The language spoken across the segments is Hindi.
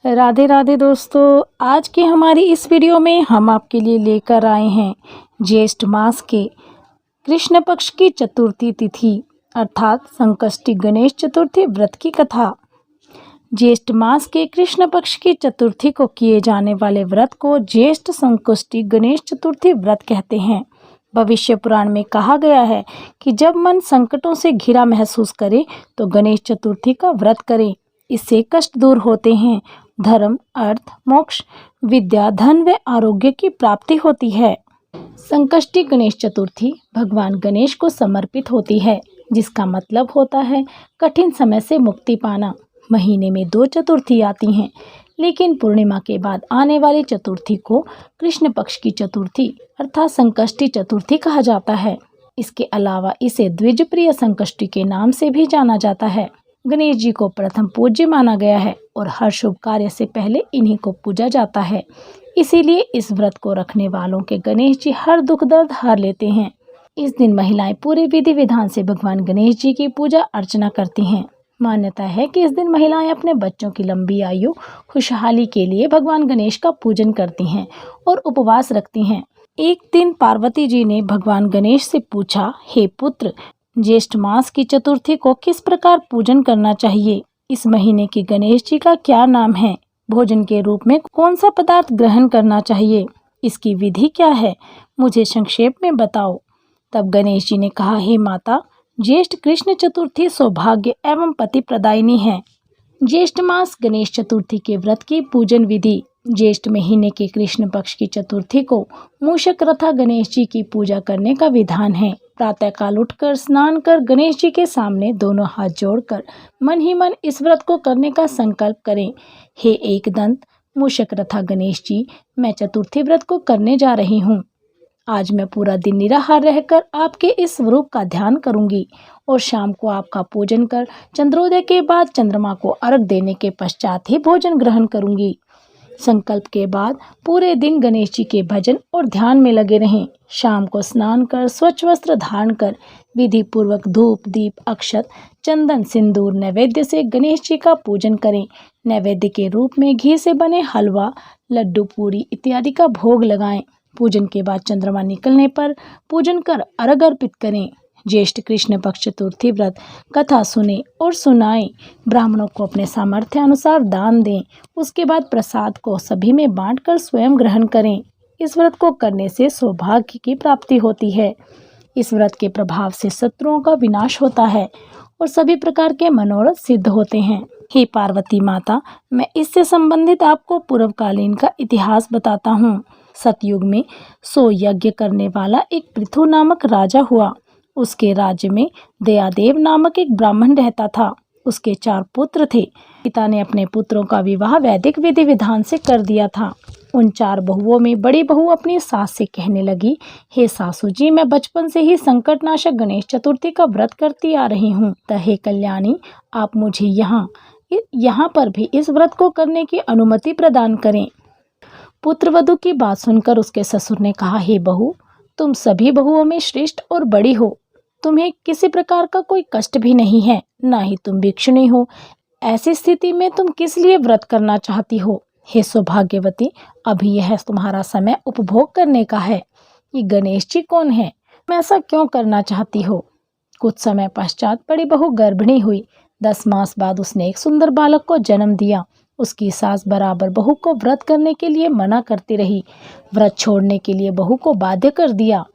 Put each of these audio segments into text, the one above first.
राधे राधे दोस्तों। आज की हमारी इस वीडियो में हम आपके लिए लेकर आए हैं ज्येष्ठ मास के कृष्ण पक्ष की चतुर्थी तिथि अर्थात संकष्टी गणेश चतुर्थी व्रत की कथा। ज्येष्ठ मास के कृष्ण पक्ष की चतुर्थी को किए जाने वाले व्रत को ज्येष्ठ संकष्टी गणेश चतुर्थी व्रत कहते हैं। भविष्य पुराण में कहा गया है कि जब मन संकटों से घिरा महसूस करे तो गणेश चतुर्थी का व्रत करें। इससे कष्ट दूर होते हैं, धर्म, अर्थ, मोक्ष, विद्या, धन व आरोग्य की प्राप्ति होती है। संकष्टी गणेश चतुर्थी भगवान गणेश को समर्पित होती है, जिसका मतलब होता है कठिन समय से मुक्ति पाना। महीने में 2 चतुर्थी आती हैं, लेकिन पूर्णिमा के बाद आने वाली चतुर्थी को कृष्ण पक्ष की चतुर्थी अर्थात संकष्टी चतुर्थी कहा जाता है। इसके अलावा इसे द्विज प्रिय संकष्टी के नाम से भी जाना जाता है। गणेश जी को प्रथम पूज्य माना गया है और हर शुभ कार्य से पहले इन्हीं को पूजा जाता है। इसीलिए इस व्रत को रखने वालों के गणेश जी हर दुख दर्द हर लेते हैं। इस दिन महिलाएं पूरे विधि विधान से भगवान गणेश जी की पूजा अर्चना करती हैं। मान्यता है कि इस दिन महिलाएं अपने बच्चों की लंबी आयु, खुशहाली के लिए भगवान गणेश का पूजन करती हैं और उपवास रखती हैं। एक दिन पार्वती जी ने भगवान गणेश से पूछा, हे पुत्र, ज्येष्ठ मास की चतुर्थी को किस प्रकार पूजन करना चाहिए? इस महीने की गणेश जी का क्या नाम है? भोजन के रूप में कौन सा पदार्थ ग्रहण करना चाहिए? इसकी विधि क्या है? मुझे संक्षेप में बताओ। तब गणेश जी ने कहा, हे माता, ज्येष्ठ कृष्ण चतुर्थी सौभाग्य एवं पति प्रदायिनी है। ज्येष्ठ मास गणेश चतुर्थी के व्रत की पूजन विधि। ज्येष्ठ महीने के कृष्ण पक्ष की चतुर्थी को मूषक तथा गणेश जी की पूजा करने का विधान है। प्रातःकाल उठकर स्नान कर गणेश जी के सामने दोनों हाथ जोड़कर मन ही मन इस व्रत को करने का संकल्प करें। हे एकदंत मूषक तथा गणेश जी, मैं चतुर्थी व्रत को करने जा रही हूँ। आज मैं पूरा दिन निराहार रहकर आपके इस स्वरूप का ध्यान करूंगी और शाम को आपका पूजन कर चंद्रोदय के बाद चंद्रमा को अर्घ देने के पश्चात ही भोजन ग्रहण करूंगी। संकल्प के बाद पूरे दिन गणेश जी के भजन और ध्यान में लगे रहें। शाम को स्नान कर स्वच्छ वस्त्र धारण कर विधि पूर्वक धूप, दीप, अक्षत, चंदन, सिंदूर नैवेद्य से गणेश जी का पूजन करें। नैवेद्य के रूप में घी से बने हलवा, लड्डू, पूरी इत्यादि का भोग लगाएं। पूजन के बाद चंद्रमा निकलने पर पूजन कर अर्घ अर्पित करें। ज्येष्ठ कृष्ण पक्ष चतुर्थी व्रत कथा सुने और सुनाएं। ब्राह्मणों को अपने सामर्थ्य अनुसार दान दें। उसके बाद प्रसाद को सभी में बांटकर स्वयं ग्रहण करें। इस व्रत को करने से सौभाग्य की प्राप्ति होती है। इस व्रत के प्रभाव से शत्रुओं का विनाश होता है और सभी प्रकार के मनोरथ सिद्ध होते हैं। हे पार्वती माता, मैं इससे संबंधित आपको पूर्वकालीन का इतिहास बताता हूँ। सतयुग में 100 यज्ञ करने वाला एक पृथु नामक राजा हुआ। उसके राज्य में दयादेव नामक एक ब्राह्मण रहता था। उसके 4 पुत्र थे। पिता ने अपने पुत्रों का विवाह वैदिक विधि विधान से कर दिया था। उन 4 बहुओं में बड़ी बहू अपनी सास से कहने लगी, हे सासू जी, मैं बचपन से ही संकटनाशक गणेश चतुर्थी का व्रत करती आ रही हूँ। हे कल्याणी, आप मुझे यहाँ पर भी इस व्रत को करने की अनुमति प्रदान करें। पुत्रवधू की बात सुनकर उसके ससुर ने कहा, हे बहू, तुम सभी बहुओं में श्रेष्ठ और बड़ी हो। तुम्हें किसी प्रकार का कोई कष्ट भी नहीं है, ना ही तुम भिक्षुणी हो। ऐसी स्थिति में तुम किस लिए व्रत करना चाहती हो? हे सौभाग्यवती, अभी यह तुम्हारा समय उपभोग करने का है। ये गणेश जी कौन है? तुम ऐसा क्यों करना चाहती हो? कुछ समय पश्चात बड़ी बहू गर्भिणी हुई। 10 मास बाद उसने एक सुंदर बालक को जन्म दिया। उसकी सास बराबर बहू को व्रत करने के लिए मना करती रही। व्रत छोड़ने के लिए बहू को बाध्य कर दिया।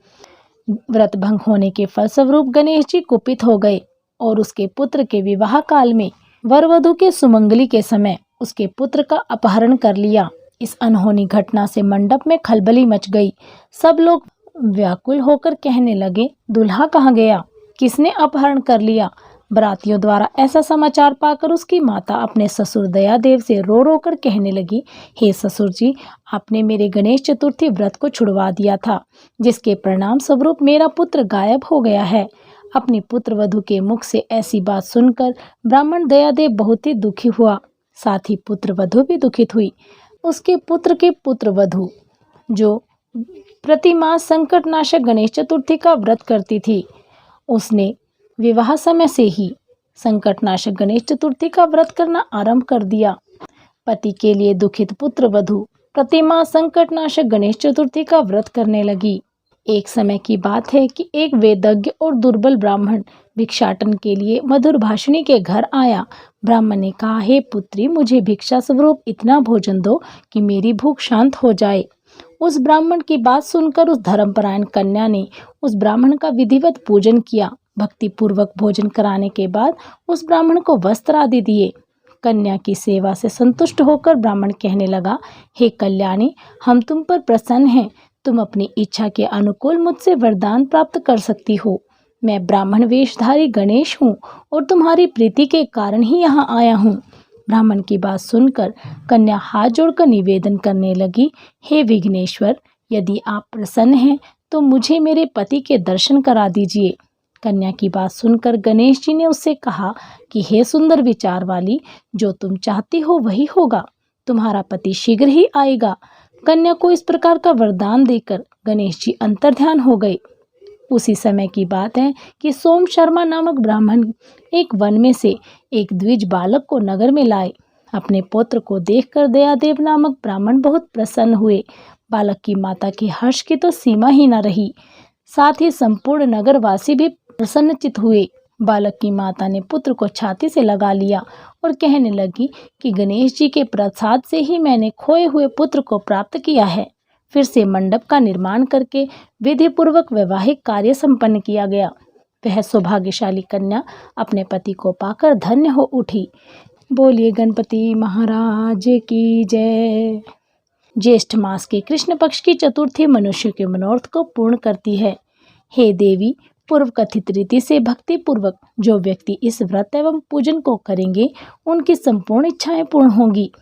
व्रत भंग होने के फलस्वरूप गणेश जी कुपित हो गए और उसके पुत्र के विवाह काल में वर वधू के सुमंगली के समय उसके पुत्र का अपहरण कर लिया। इस अनहोनी घटना से मंडप में खलबली मच गई। सब लोग व्याकुल होकर कहने लगे, दूल्हा कहाँ गया? किसने अपहरण कर लिया? बरातियों द्वारा ऐसा समाचार पाकर उसकी माता अपने ससुर दयादेव से रो रो कर कहने लगी, हे ससुर जी, आपने मेरे गणेश चतुर्थी व्रत को छुड़वा दिया था, जिसके परिणाम स्वरूप मेरा पुत्र गायब हो गया है। अपनी पुत्र वधू के मुख से ऐसी बात सुनकर ब्राह्मण दयादेव बहुत ही दुखी हुआ। साथ ही पुत्र वधू भी दुखित हुई। उसके पुत्र के पुत्र वधू, जो प्रतिमास संकटनाशक गणेश चतुर्थी का व्रत करती थी, उसने विवाह समय से ही संकटनाशक गणेश चतुर्थी का व्रत करना आरंभ कर दिया। पति के लिए दुखित पुत्र वधू प्रतिमा संकटनाशक गणेश चतुर्थी का व्रत करने लगी। एक समय की बात है कि एक वेदज्ञ और दुर्बल ब्राह्मण भिक्षाटन के लिए मधुर भाषिणी के घर आया। ब्राह्मण ने कहा, हे पुत्री, मुझे भिक्षा स्वरूप इतना भोजन दो कि मेरी भूख शांत हो जाए। उस ब्राह्मण की बात सुनकर उस धर्मपरायण कन्या ने उस ब्राह्मण का विधिवत पूजन किया। भक्ति पूर्वक भोजन कराने के बाद उस ब्राह्मण को वस्त्र आदि दिए। कन्या की सेवा से संतुष्ट होकर ब्राह्मण कहने लगा, हे कल्याणी, हम तुम पर प्रसन्न हैं। तुम अपनी इच्छा के अनुकूल मुझसे वरदान प्राप्त कर सकती हो। मैं ब्राह्मण वेशधारी गणेश हूँ और तुम्हारी प्रीति के कारण ही यहाँ आया हूँ। ब्राह्मण की बात सुनकर कन्या हाथ जोड़कर निवेदन करने लगी, हे विघ्नेश्वर, यदि आप प्रसन्न हैं तो मुझे मेरे पति के दर्शन करा दीजिए। कन्या की बात सुनकर गणेश जी ने उससे कहा कि हे सुंदर विचार वाली, जो तुम चाहती हो वही होगा। तुम्हारा पति शीघ्र ही आएगा। कन्या को इस प्रकार का वरदान देकर गणेश जी अंतर्ध्यान हो गए। उसी समय की बात है कि सोम शर्मा नामक ब्राह्मण एक वन में से एक द्विज बालक को नगर में लाए। अपने पुत्र को देखकर दयादेव नामक ब्राह्मण बहुत प्रसन्न हुए। बालक की माता के हर्ष की तो सीमा ही न रही। साथ ही संपूर्ण नगरवासी भी प्रसन्नचित हुए। बालक की माता ने पुत्र को छाती से लगा लिया और कहने लगी कि गणेश जी के प्रसाद से ही मैंने खोए हुए पुत्र को प्राप्त किया है। फिर से मंडप का निर्माण करके विधि पूर्वक वैवाहिक कार्य संपन्न किया गया। वह सौभाग्यशाली कन्या अपने पति को पाकर धन्य हो उठी। बोलिए गणपति महाराज की जय। ज्येष्ठ मास के कृष्ण पक्ष की चतुर्थी मनुष्य के मनोरथ को पूर्ण करती है। हे देवी, पूर्व कथित रीति से भक्ति पूर्वक जो व्यक्ति इस व्रत एवं पूजन को करेंगे, उनकी संपूर्ण इच्छाएं पूर्ण होंगी।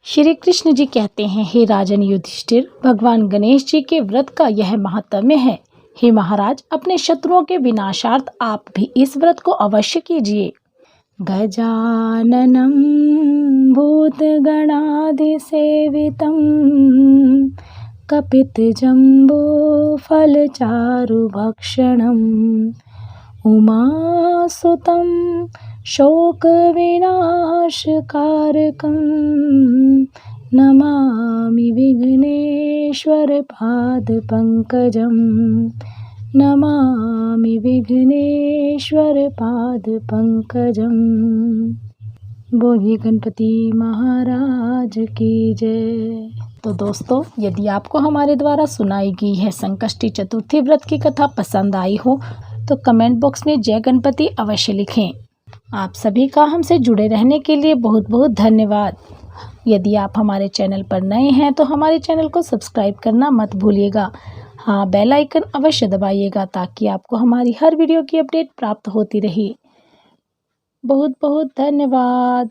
श्री कृष्ण जी कहते हैं, हे राजन युधिष्ठिर, भगवान गणेश जी के व्रत का यह महात्म्य है। हे महाराज, अपने शत्रुओं के विनाशार्थ आप भी इस व्रत को अवश्य कीजिए। गजाननं भूतगणाधिसेवितं कपितजम्बूफलचारुभक्षणम् उमासुतं शोकविनाशकारकं नमामि विघ्नेश्वरपादपङ्कजं। नमामि विघ्नेश्वरपादपङ्कजं। बोलिए गणपति महाराज की जय। तो दोस्तों, यदि आपको हमारे द्वारा सुनाई गई है संकष्टी चतुर्थी व्रत की कथा पसंद आई हो तो कमेंट बॉक्स में जय गणपति अवश्य लिखें। आप सभी का हमसे जुड़े रहने के लिए बहुत बहुत धन्यवाद। यदि आप हमारे चैनल पर नए हैं तो हमारे चैनल को सब्सक्राइब करना मत भूलिएगा। हाँ, बेल आइकन अवश्य दबाइएगा ताकि आपको हमारी हर वीडियो की अपडेट प्राप्त होती रहे। बहुत बहुत धन्यवाद।